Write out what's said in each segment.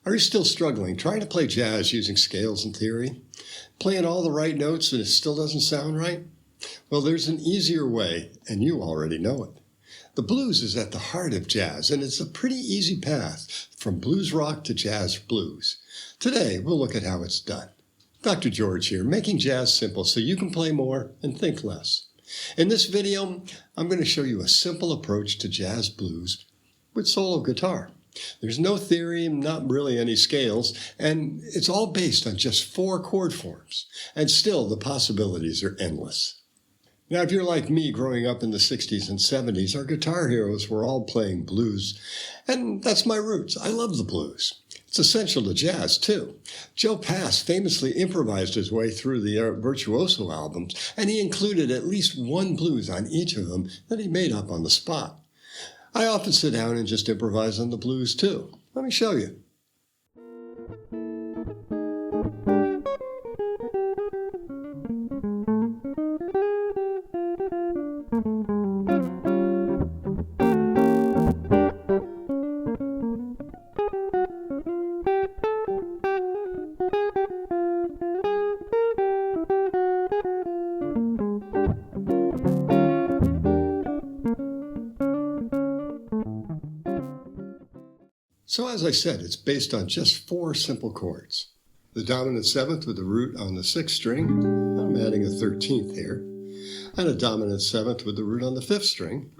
Are you still struggling, trying to play jazz using scales and theory? Playing all the right notes and it still doesn't sound right? Well, there's an easier way, and you already know it. The blues is at the heart of jazz, and it's a pretty easy path from blues rock to jazz blues. Today, we'll look at how it's done. Dr. George here, making jazz simple so you can play more and think less. In this video, I'm going to show you a simple approach to jazz blues with solo guitar. There's no theory, not really any scales, and it's all based on just 4 chord forms. And still, the possibilities are endless. Now, if you're like me growing up in the 60s and 70s, our guitar heroes were all playing blues, and that's my roots. I love the blues. It's essential to jazz, too. Joe Pass famously improvised his way through the Virtuoso albums, and he included at least one blues on each of them that he made up on the spot. I often sit down and just improvise on the blues, too. Let me show you. So as I said, it's based on just 4 simple chords. The dominant 7th with the root on the 6th string, I'm adding a 13th here, and a dominant 7th with the root on the 5th string,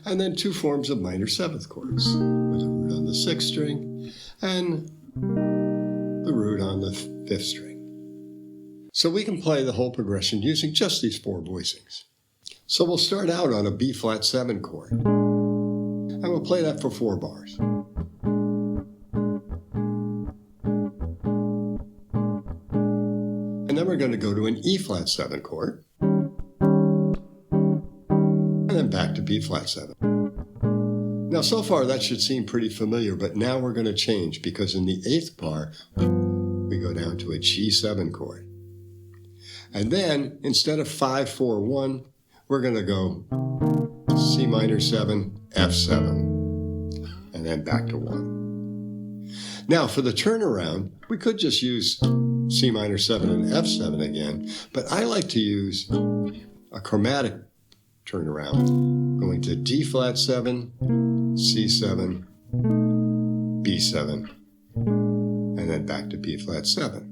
and then 2 forms of minor 7th chords with the root on the 6th string and the root on the 5th string. So we can play the whole progression using just these 4 voicings. So we'll start out on a B flat 7 chord. And we'll play that for 4 bars. And then we're going to go to an E flat 7 chord. And then back to B flat 7. Now so far that should seem pretty familiar, but now we're going to change because in the 8th bar, we go down to a G7 chord. And then instead of 5, 4, 1, we're going to go C minor 7, F7, and then back to 1. Now for the turnaround, we could just use C minor 7 and F7 again, but I like to use a chromatic turnaround, going to D flat 7, C7, B7, and then back to B flat 7.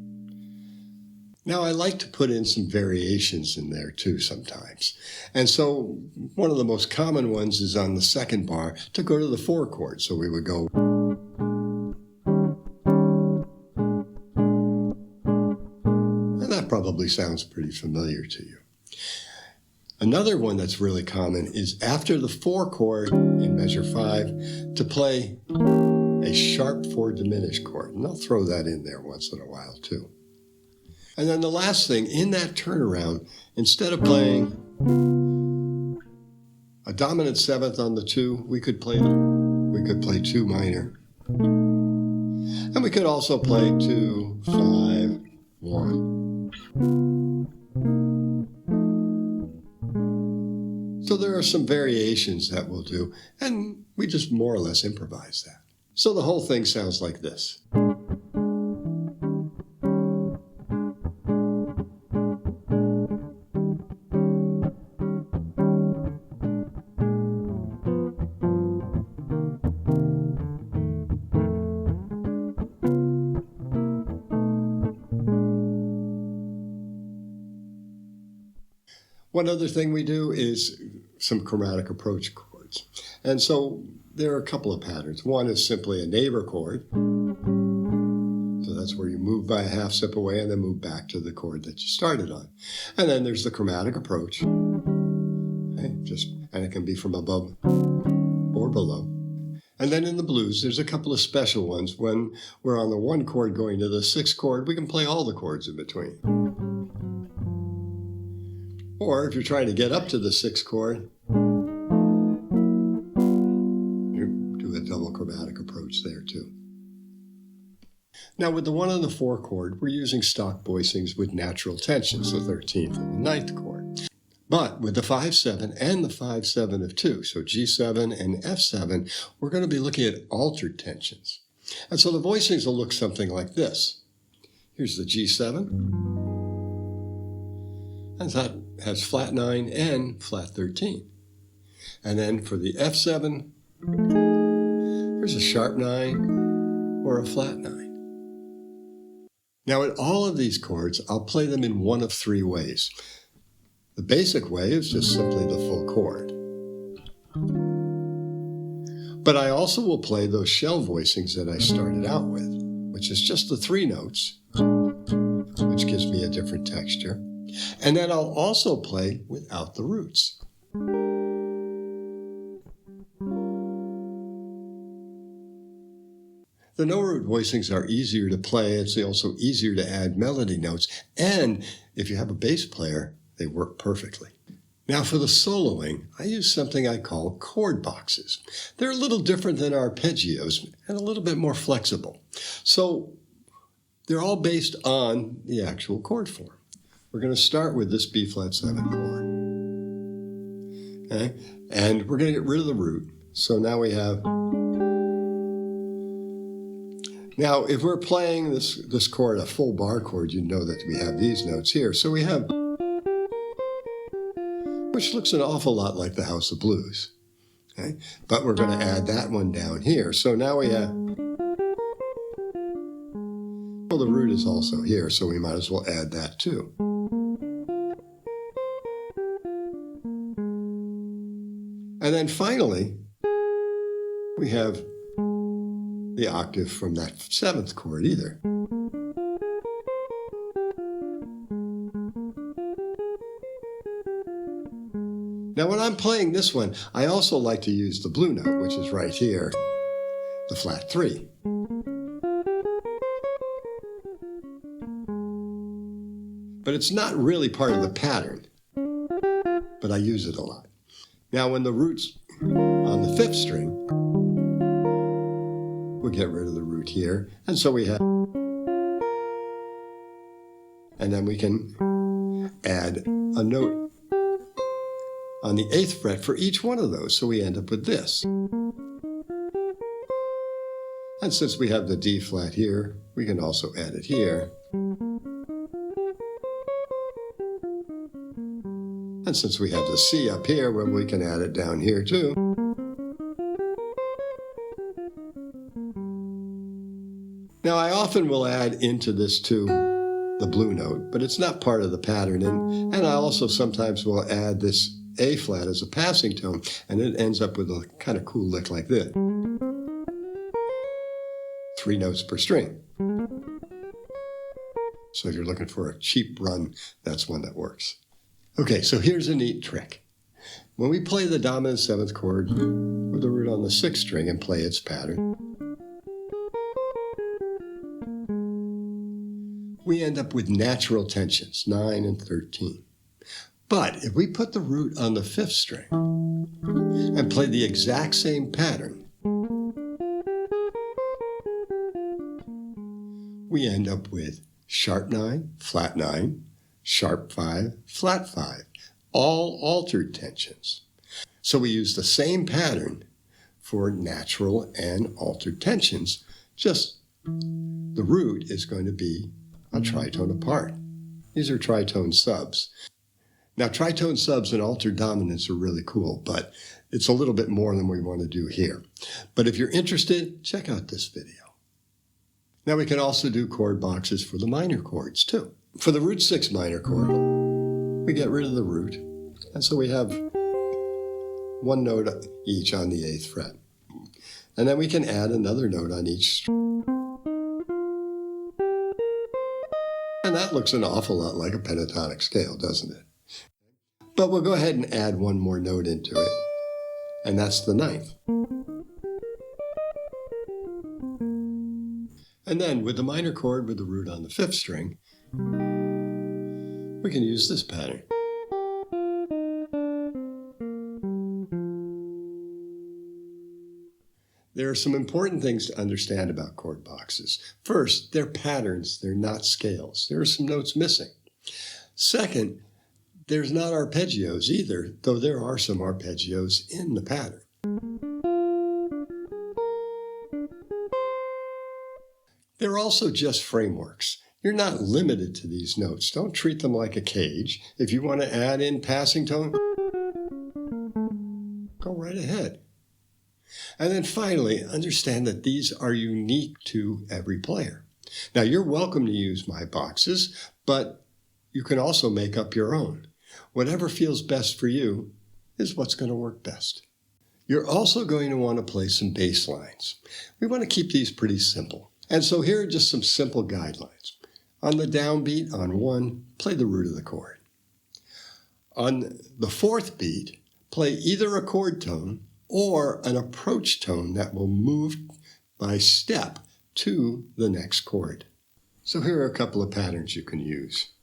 Now, I like to put in some variations in there, too, sometimes. And so one of the most common ones is on the 2nd bar to go to the 4 chord. So we would go. And that probably sounds pretty familiar to you. Another one that's really common is after the 4 chord in measure 5 to play a sharp 4 diminished chord. And I'll throw that in there once in a while, too. And then the last thing, in that turnaround, instead of playing a dominant 7th on the 2, we could play 2 minor. And we could also play 2, 5, 1. So there are some variations that we'll do, and we just more or less improvise that. So the whole thing sounds like this. One other thing we do is some chromatic approach chords. And so there are a couple of patterns. One is simply a neighbor chord. So that's where you move by a half step away and then move back to the chord that you started on. And then there's the chromatic approach. Okay, and it can be from above or below. And then in the blues, there's a couple of special ones. When we're on the 1 chord going to the 6th chord, we can play all the chords in between. Or if you're trying to get up to the 6th chord, you do a double chromatic approach there too. Now with the 1 and the 4 chord, we're using stock voicings with natural tensions, the 13th and the 9th chord. But with the 5-7 and the 5-7 of 2, so G7 and F7, we're going to be looking at altered tensions. And so the voicings will look something like this. Here's the G7, and that has flat 9 and flat 13. And then for the F7, there's a sharp 9 or a flat 9. Now in all of these chords, I'll play them in one of three ways. The basic way is just simply the full chord. But I also will play those shell voicings that I started out with, which is just the 3 notes, which gives me a different texture. And then I'll also play without the roots. The no-root voicings are easier to play. It's also easier to add melody notes. And if you have a bass player, they work perfectly. Now for the soloing, I use something I call chord boxes. They're a little different than arpeggios and a little bit more flexible. So they're all based on the actual chord form. We're going to start with this B-flat 7 chord. Okay? And we're going to get rid of the root. So now we have... Now, if we're playing this chord, a full bar chord, you know that we have these notes here. So we have... which looks an awful lot like the House of Blues. Okay? But we're going to add that one down here. So now we have... well, the root is also here, so we might as well add that too. And then finally, we have the octave from that 7th chord either. Now when I'm playing this one, I also like to use the blue note, which is right here, the flat 3. But it's not really part of the pattern, but I use it a lot. Now when the root's on the 5th string, we'll get rid of the root here, and so we have... and then we can add a note on the 8th fret for each one of those, so we end up with this. And since we have the D flat here, we can also add it here. And since we have the C up here, well, we can add it down here too. Now I often will add into this too the blue note, but it's not part of the pattern. And I also sometimes will add this A flat as a passing tone, and it ends up with a kind of cool lick like this. 3 notes per string. So if you're looking for a cheap run, that's one that works. Okay, so here's a neat trick. When we play the dominant 7th chord with the root on the 6th string and play its pattern, we end up with natural tensions, 9 and 13. But if we put the root on the 5th string and play the exact same pattern, we end up with sharp 9, flat 9, sharp 5, flat 5, all altered tensions. So we use the same pattern for natural and altered tensions, just the root is going to be a tritone apart. These are tritone subs. Now, tritone subs and altered dominants are really cool, but it's a little bit more than we want to do here. But if you're interested, check out this video. Now we can also do chord boxes for the minor chords too. For the root 6 minor chord, we get rid of the root, and so we have 1 note each on the 8th fret. And then we can add another note on each string. And that looks an awful lot like a pentatonic scale, doesn't it? But we'll go ahead and add 1 more note into it, and that's the 9th. And then with the minor chord with the root on the 5th string, we can use this pattern. There are some important things to understand about chord boxes. First, they're patterns, they're not scales. There are some notes missing. Second, There's not arpeggios either, though there are some arpeggios in the pattern. They're also just frameworks. You're not limited to these notes. Don't treat them like a cage. If you want to add in passing tone, go right ahead. And then finally, understand that these are unique to every player. Now, you're welcome to use my boxes, but you can also make up your own. Whatever feels best for you is what's going to work best. You're also going to want to play some bass lines. We want to keep these pretty simple. And so here are just some simple guidelines. On the downbeat, on 1, play the root of the chord. On the 4th beat, play either a chord tone or an approach tone that will move by step to the next chord. So here are a couple of patterns you can use.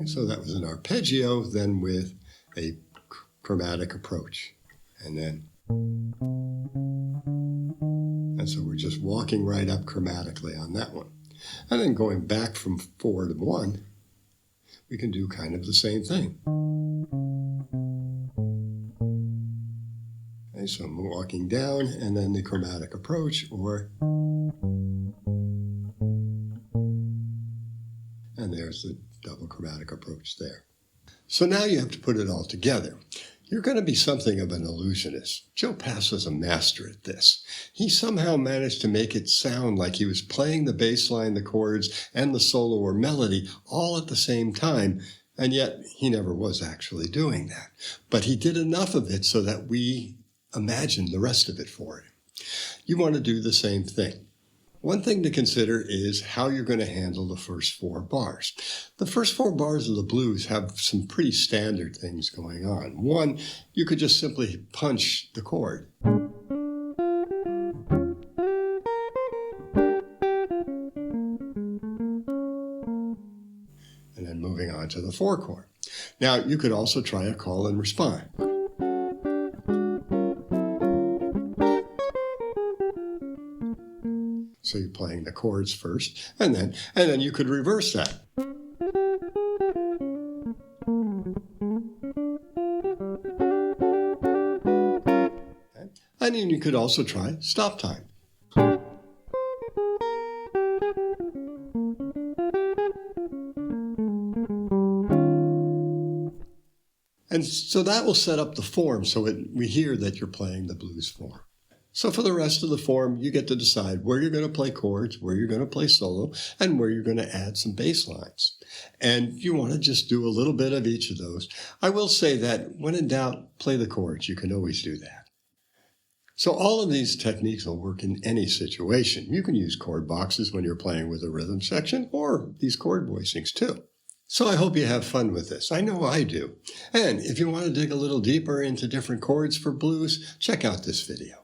And so that was an arpeggio, then with a chromatic approach. And so we're just walking right up chromatically on that one. And then going back from 4 to 1, we can do kind of the same thing. Okay, so I'm walking down and then the chromatic approach, and there's the double chromatic approach there. So now you have to put it all together. You're going to be something of an illusionist. Joe Pass was a master at this. He somehow managed to make it sound like he was playing the bass line, the chords, and the solo or melody all at the same time, and yet he never was actually doing that. But he did enough of it so that we imagined the rest of it for him. You want to do the same thing. One thing to consider is how you're going to handle the first 4 bars. The first 4 bars of the blues have some pretty standard things going on. One, you could just simply punch the chord. And then moving on to the 4 chord. Now, you could also try a call and respond. So you're playing the chords first, and then you could reverse that. Okay. And then you could also try stop time. And so that will set up the form so we hear that you're playing the blues form. So for the rest of the form, you get to decide where you're going to play chords, where you're going to play solo, and where you're going to add some bass lines. And you want to just do a little bit of each of those. I will say that when in doubt, play the chords. You can always do that. So all of these techniques will work in any situation. You can use chord boxes when you're playing with a rhythm section, or these chord voicings too. So I hope you have fun with this. I know I do. And if you want to dig a little deeper into different chords for blues, check out this video.